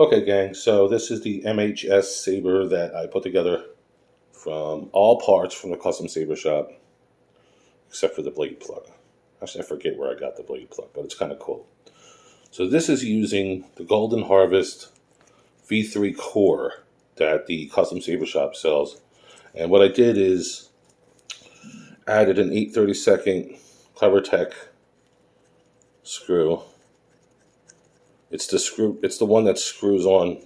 Okay, gang, so this is the MHS saber that I put together from all parts from the custom saber shop, except for the blade plug. Actually, I forget where I got the blade plug, but it's kind of cool. So this is using the Golden Harvest V3 core that the custom saber shop sells. And what I did is added an 8/32 CleverTech screw. It's the one that screws on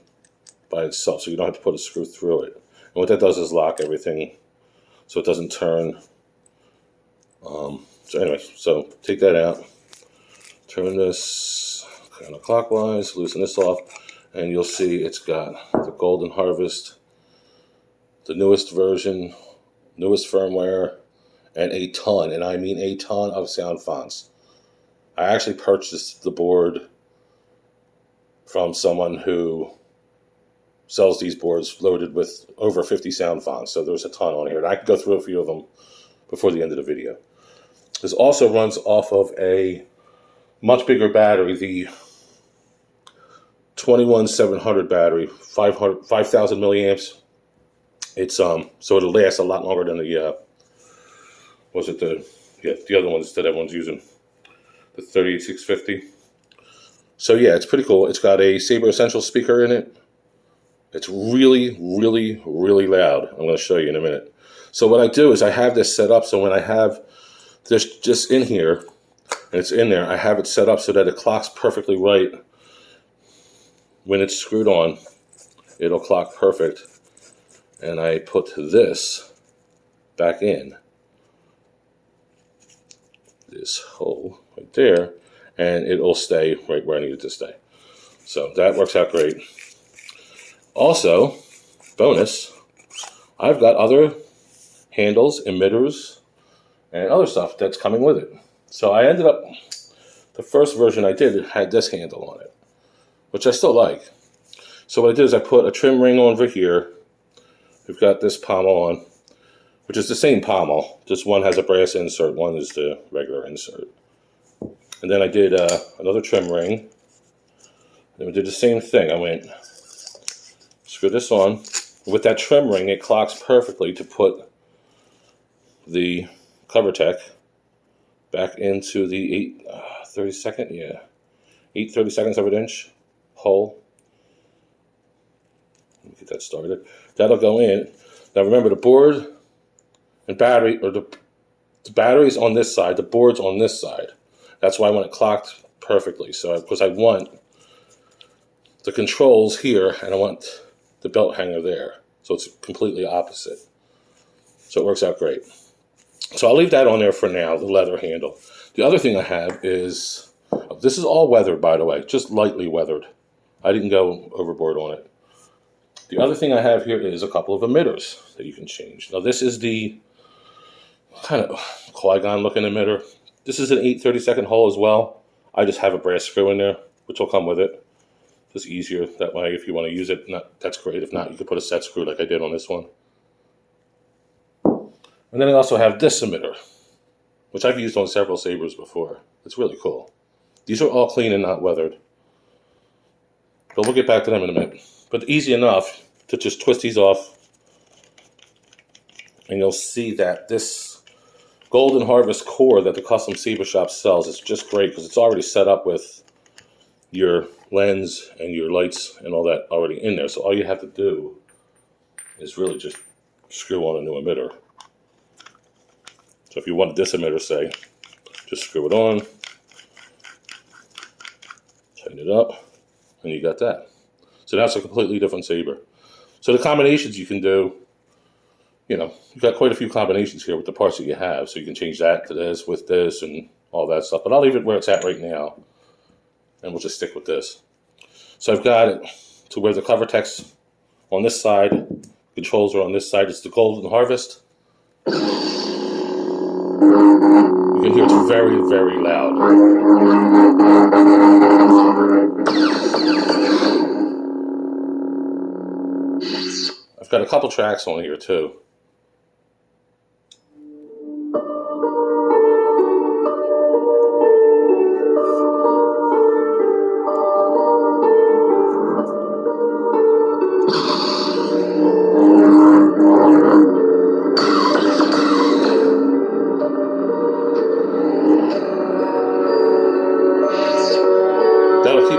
by itself, so you don't have to put a screw through it. And what that does is lock everything so it doesn't turn. So anyway, so take that out, turn this counterclockwise, loosen this off, and you'll see it's got the Golden Harvest, the newest version, newest firmware, and a ton, and I mean a ton of sound fonts. I actually purchased the board from someone who sells these boards loaded with over 50 sound fonts, so there's a ton on here. And I could go through a few of them before the end of the video. This also runs off of a much bigger battery, the 21700 battery, 5,000 milliamps. It's so it'll last a lot longer than the the other ones that everyone's using, the 38650. So yeah, it's pretty cool. It's got a Saber Essential speaker in it. It's really, really, really loud. I'm going to show you in a minute. So what I do is I have this set up so when I have this just in here, and it's in there, I have it set up so that it clocks perfectly right. When it's screwed on, it'll clock perfect. And I put this back in this hole right there, and it'll stay right where I need it to stay. So that works out great. Also, bonus, I've got other handles, emitters, and other stuff that's coming with it. So I ended up, the first version I did had this handle on it, which I still like. So what I did is I put a trim ring over here. We've got this pommel on, which is the same pommel, just one has a brass insert, one is the regular insert. And then I did another trim ring. Then we did the same thing. I went, screw this on. With that trim ring, it clocks perfectly to put the CleverTech back into the 8/32 of an inch hole. Let me get that started. That'll go in. Now remember, the board and battery, or the battery's on this side, the board's on this side. That's why I want it clocked perfectly. So, because I want the controls here, and I want the belt hanger there. So it's completely opposite. So it works out great. So I'll leave that on there for now, the leather handle. The other thing I have is, this is all weathered, by the way, just lightly weathered. I didn't go overboard on it. The other thing I have here is a couple of emitters that you can change. Now this is the kind of Qui-Gon looking emitter. This is an 8/32 hole as well. I just have a brass screw in there, which will come with it. Just easier that way if you want to use it. That's great. If not, you could put a set screw like I did on this one. And then I also have this emitter, which I've used on several sabers before. It's really cool. These are all clean and not weathered. But we'll get back to them in a minute. But easy enough to just twist these off. And you'll see that this Golden Harvest core that the custom saber shop sells is just great because it's already set up with your lens and your lights and all that already in there. So all you have to do is really just screw on a new emitter. So if you want this emitter, say, just screw it on, tighten it up, and you got that. So that's a completely different saber. So the combinations you can do, you know, you've got quite a few combinations here with the parts that you have. So you can change that to this with this and all that stuff. But I'll leave it where it's at right now. And we'll just stick with this. So I've got it to where the CleverTech's on this side, controls are on this side. It's the Golden Harvest. You can hear it's very, very loud. I've got a couple tracks on here too.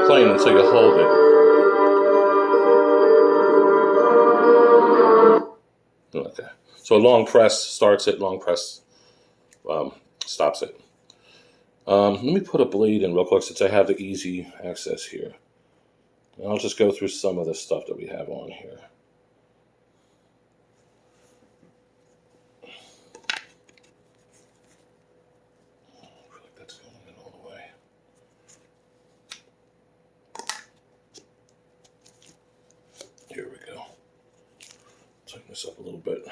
playing until you hold it. Okay. So a long press starts it, long press stops it. Let me put a blade in real quick since I have the easy access here. And I'll just go through some of the stuff that we have on here. That's going in all the way. Here we go. Tighten this up a little bit.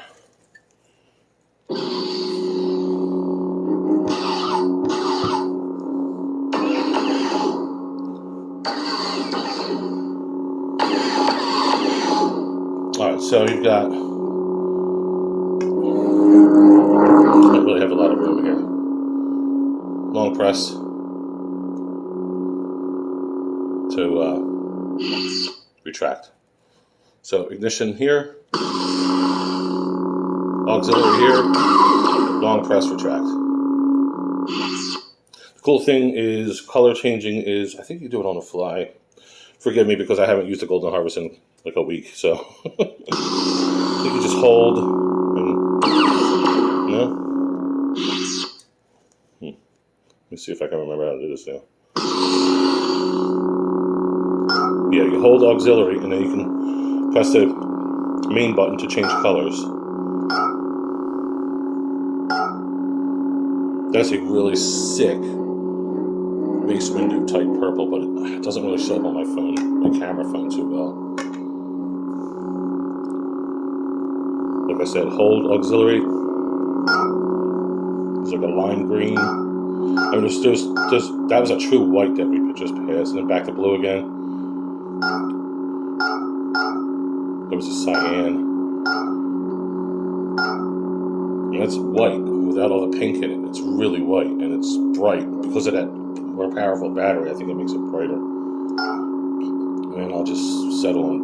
Alright, so you've got, don't really have a lot of room here. Long press to retract. So ignition here, auxiliary here, long press retract. The cool thing is color changing is, I think you do it on the fly. Forgive me because I haven't used the Golden Harvest in like a week, so I think you just hold and, Let me see if I can remember how to do this now. Yeah, you hold auxiliary and then you can press the main button to change colors. That's a really sick Mace Windu type purple, but it doesn't really show up on my phone, my camera phone too well. Like I said, hold auxiliary. There's like a lime green. I mean, there's that was a true white that we just passed, and then back to blue again. There was a cyan. And that's white without all the pink in it. It's really white, and it's bright because of that more powerful battery. I think it makes it brighter. And I'll just settle on.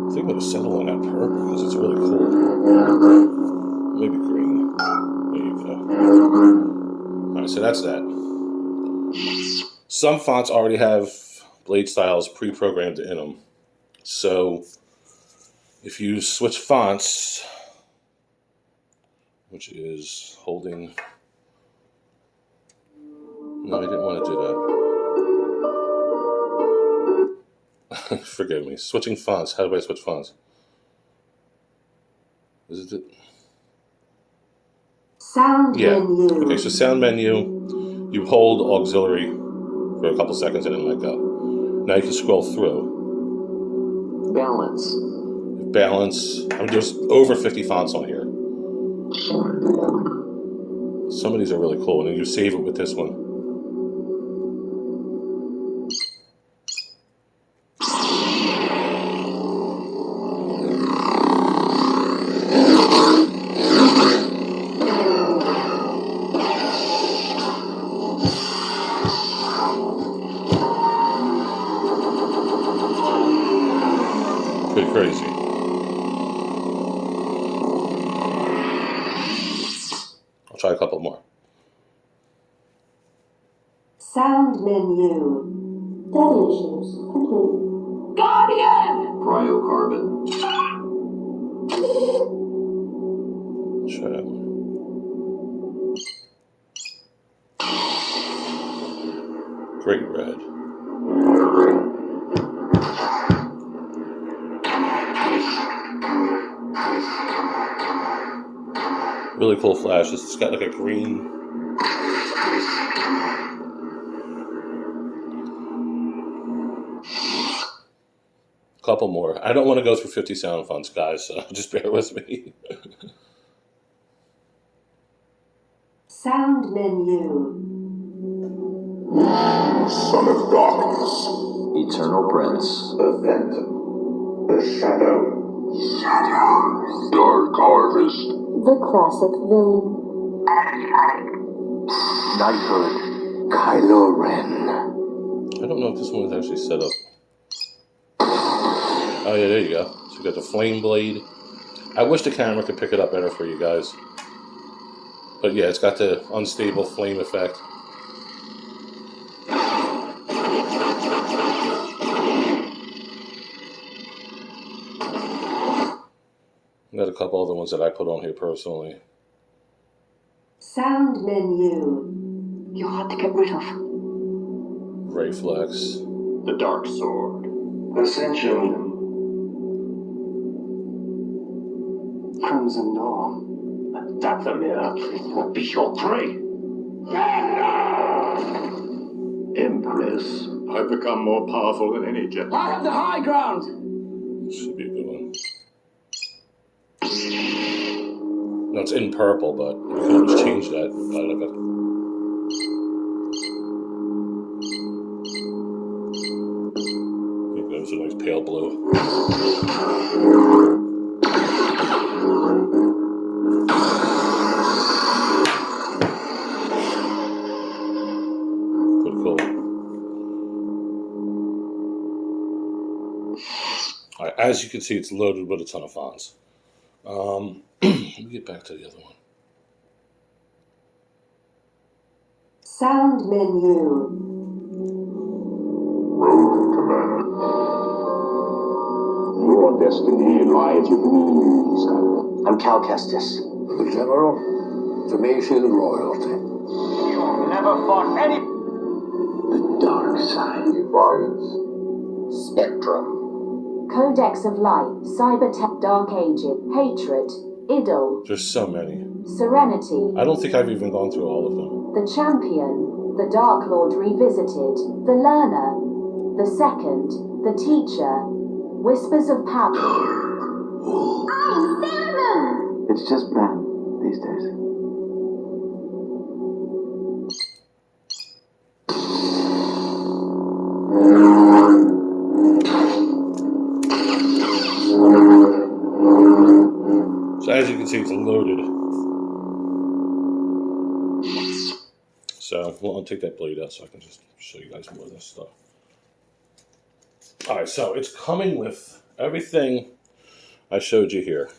I think I'm going to settle on that purple because it's really cool. Maybe green. There you go. Alright, so that's that. Some fonts already have blade styles pre-programmed in them. So if you switch fonts, which is holding... No, I didn't want to do that. Forgive me. Switching fonts. How do I switch fonts? Is it? Sound menu. Okay, so sound menu. You hold auxiliary for a couple seconds and then let go. Now you can scroll through. Balance. Balance. I mean, there's over 50 fonts on here. Some of these are really cool, and then you save it with this one. Pretty crazy. I'll try a couple more. Sound menu. Data issues complete. Guardian! Cryocarbon. Try that one. Great red. Really cool flashes. It's got like a green. Couple more. I don't want to go through 50 sound fonts, guys, so just bear with me. Sound menu. Son of Darkness. Eternal Prince. The Phantom. The Shadow. Shadows. Dark Harvest. The classic villain. Knighthood. Kylo Ren. I don't know if this one is actually set up. Oh yeah, there you go. So you got the flame blade. I wish the camera could pick it up better for you guys. But yeah, it's got the unstable flame effect. Got a couple other ones that I put on here personally. Sound menu. You're hard to get rid of. Reflex. The Dark Sword. Ascension. Crimson Dawn. Dathomir will be your prey. Empress. I've become more powerful than any Jedi. I have the high ground! Should be a good one. No, it's in purple, but you can always change that. Here goes a nice pale blue. Pretty cool. Alright, as you can see, it's loaded with a ton of fonts. Let me get back to the other one. Sound menu. Rogue Commander. Your destiny lies with me, Skywalker. I'm Cal Kestis. The General, information and royalty. You've never fought any... The dark side. Defiance. Spectrum. Codex of Light, Cybertech, Dark Ages, Hatred, Idol, There's so many. Serenity, I don't think I've even gone through all of them. The Champion, The Dark Lord Revisited, The Learner, The Second, The Teacher, Whispers of Power. I'm Cinnamon! It's just Ben these days. So as you can see, it's loaded. So I'll take that blade out so I can just show you guys more of this stuff. Alright, so it's coming with everything I showed you here.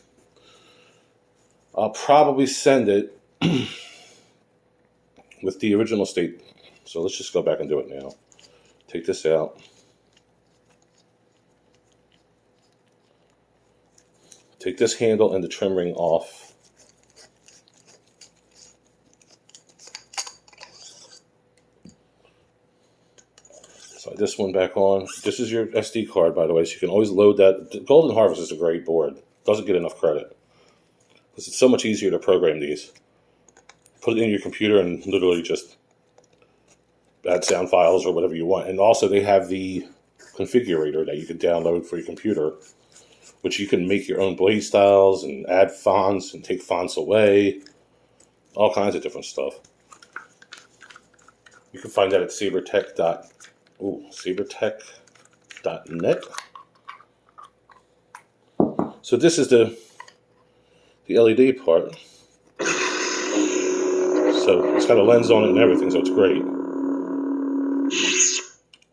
I'll probably send it with the original state. So let's just go back and do it now. Take this out. Take this handle and the trim ring off. Slide this one back on. This is your SD card, by the way, so you can always load that. The Golden Harvest is a great board. Doesn't get enough credit. Because it's so much easier to program these. Put it in your computer and literally just add sound files or whatever you want. And also they have the configurator that you can download for your computer, which you can make your own blade styles and add fonts and take fonts away. All kinds of different stuff. You can find that at sabertech.net. So this is the LED part. So it's got a lens on it and everything, so it's great.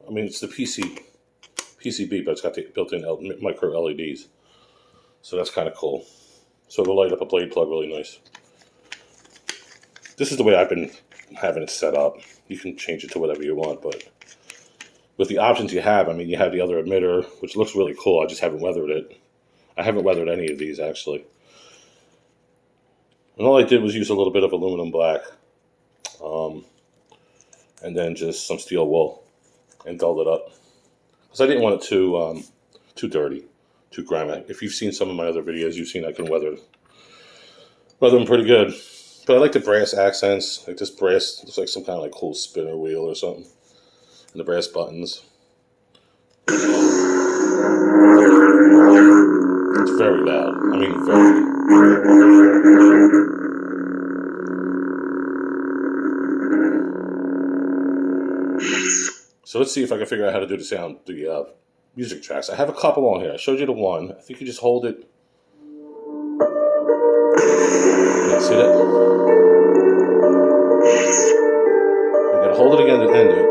I mean, it's the PCB, but it's got the built-in micro LEDs. So that's kind of cool. So it'll light up a blade plug really nice. This is the way I've been having it set up. You can change it to whatever you want, but with the options you have, I mean, you have the other emitter, which looks really cool. I just haven't weathered it. I haven't weathered any of these, actually. And all I did was use a little bit of aluminum black. And then just some steel wool and dulled it up. Because I didn't want it too dirty, too grimy. If you've seen some of my other videos, you've seen I can weather them pretty good. But I like the brass accents. Like this brass looks like some kind of like cool spinner wheel or something. And the brass buttons. It's very loud. I mean, very. So let's see if I can figure out how to do the music tracks. I have a couple on here. I showed you the one. I think you just hold it. Yeah, see that? You gotta hold it again to end it.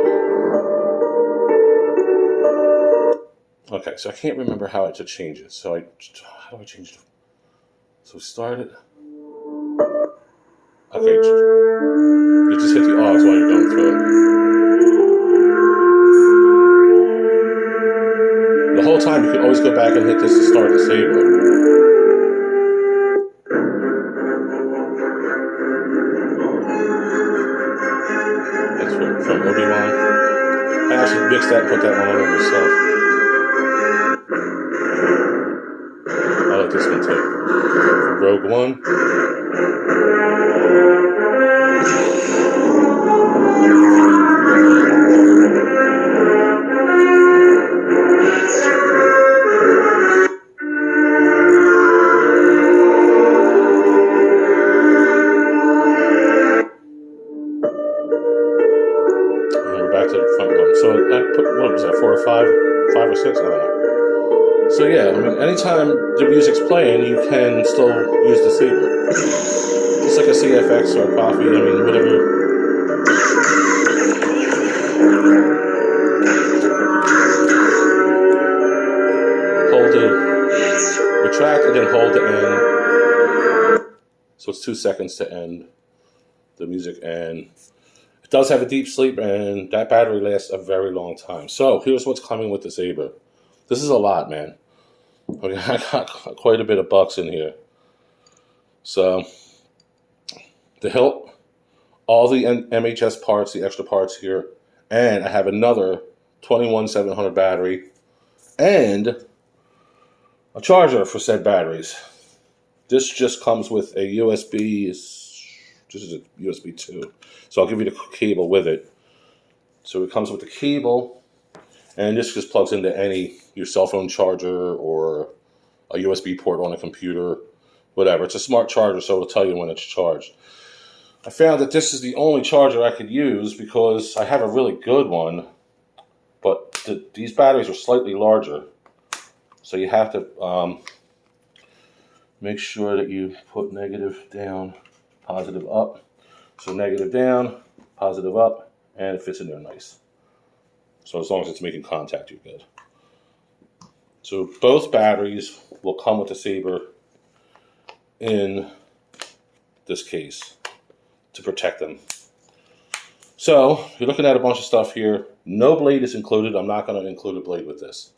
Okay, so I can't remember how to change it. So how do I change it? So start it. Okay, you just hit the aux while you're going through it. The whole time you can always go back and hit this to start the saber. I put that one on myself. I like this one too. For Rogue One. Back to the front one. So I put, what was that, 4 or 5 or 6? I don't know. So yeah, I mean, anytime the music's playing, you can still use the saber. Just like a CFX or a coffee, I mean, whatever. Hold it, retract, and then hold the end. So it's 2 seconds to end the music, and it does have a deep sleep, and that battery lasts a very long time. So here's what's coming with the Saber. This is a lot, man. Okay, I got quite a bit of bucks in here. So the hilt, all the MHS parts, the extra parts here, and I have another 21700 battery and a charger for said batteries. This just comes with a USB. This is a USB 2. So I'll give you the cable with it. So it comes with the cable, and this just plugs into your cell phone charger or a USB port on a computer, whatever. It's a smart charger, so it'll tell you when it's charged. I found that this is the only charger I could use because I have a really good one, but these batteries are slightly larger. So you have to make sure that you put negative down, positive up. So negative down, positive up, and it fits in there nice. So as long as it's making contact, you're good. So both batteries will come with the Saber in this case to protect them. So you're looking at a bunch of stuff here. No blade is included. I'm not going to include a blade with this.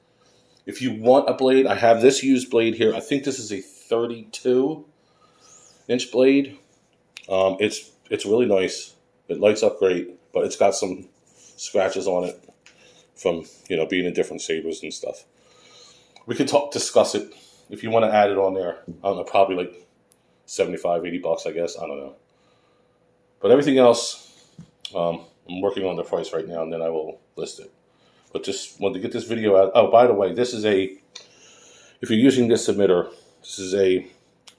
If you want a blade, I have this used blade here. I think this is a 32-inch blade. It's really nice. It lights up great, but it's got some scratches on it from being in different sabers and stuff. We could discuss it if you want to add it on there. I don't know, probably like 75, 80 bucks, I guess. I don't know. But everything else, I'm working on the price right now, and then I will list it. But just wanted to get this video out. Oh, by the way, this is if you're using this emitter, this is a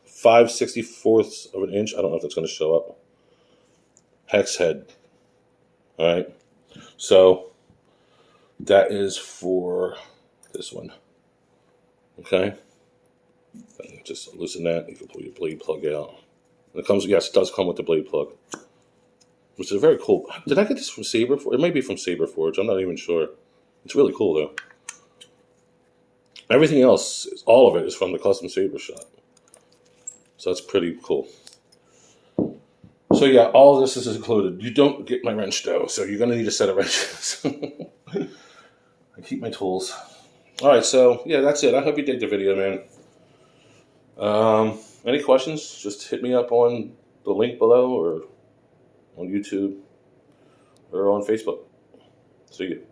5/64 of an inch. I don't know if that's going to show up. Hex head. All right. So that is for this one. Okay. Just loosen that. You can pull your blade plug out. And it comes. Yes, it does come with the blade plug, which is very cool. Did I get this from Saber? It may be from Saber Forge. I'm not even sure. It's really cool though. Everything else, all of it, is from the Custom Saber shop. So that's pretty cool. So yeah, all of this is included. You don't get my wrench though, so you're gonna need a set of wrenches. I keep my tools. All right, so yeah, that's it. I hope you dig the video, man. Any questions? Just hit me up on the link below, or on YouTube, or on Facebook. See you.